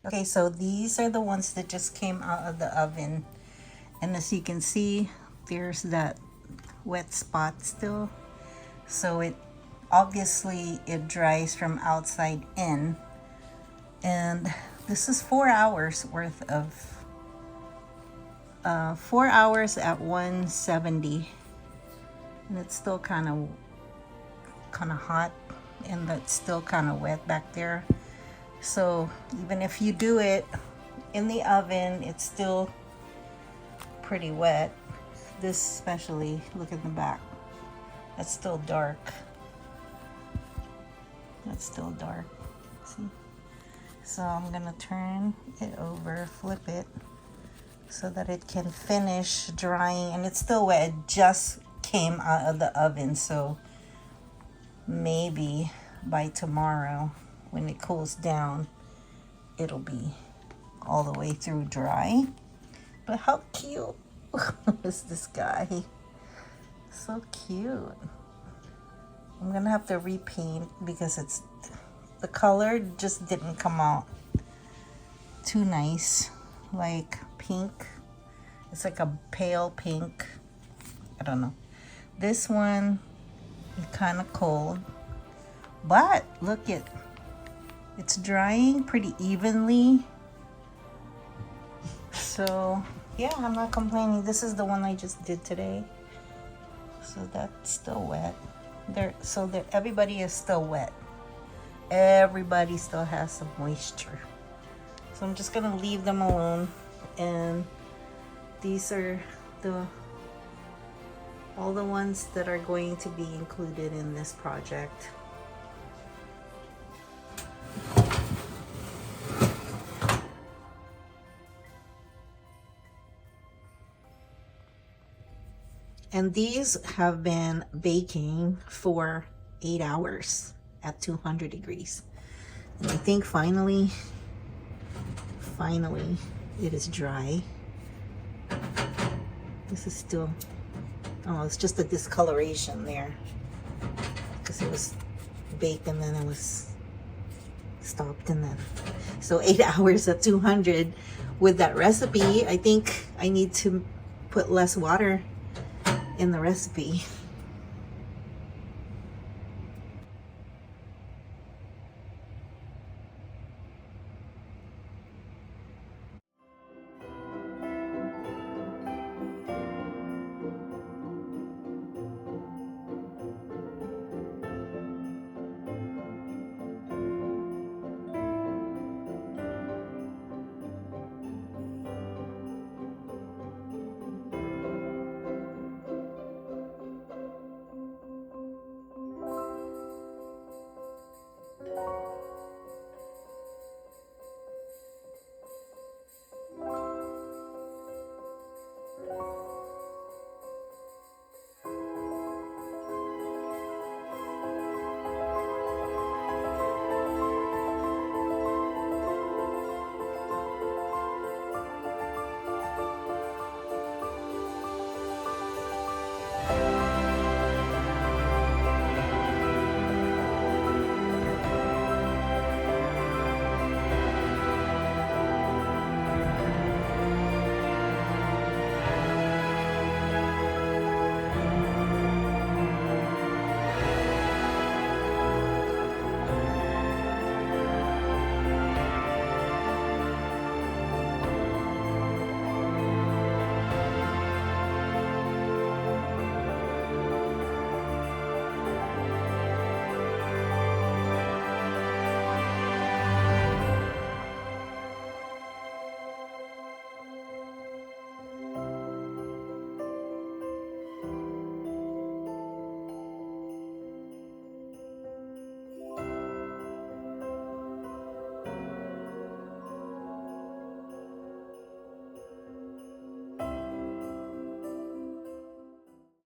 Okay, so these are the ones that just came out of the oven. And as you can see, there's that wet spot still. So it obviously it dries from outside in. And this is 4 hours worth of 4 hours at 170, and it's still kind of hot, and that's still kind of wet back there. So even if you do it in the oven, it's still pretty wet. This especially, look at the back, that's still dark. That's still dark. See? So I'm gonna turn it over, flip it, so that it can finish drying. And it's still wet, it just came out of the oven, so maybe by tomorrow when it cools down it'll be all the way through dry. But how cute is this guy? So cute. I'm gonna have to repaint because it's the color just didn't come out too nice, like pink. It's like a pale pink. I don't know. This one is kind of cold, but look it, it's drying pretty evenly. So yeah, I'm not complaining. This is the one I just did today. So that's still wet. Everybody is still wet. Everybody still has some moisture. So I'm just gonna leave them alone. And these are all the ones that are going to be included in this project. And these have been baking for 8 hours at 200 degrees. And I think finally it is dry. This is still, oh, it's just a discoloration there because it was baked and then it was stopped, and then so 8 hours at 200 with that recipe. I think I need to put less water in the recipe.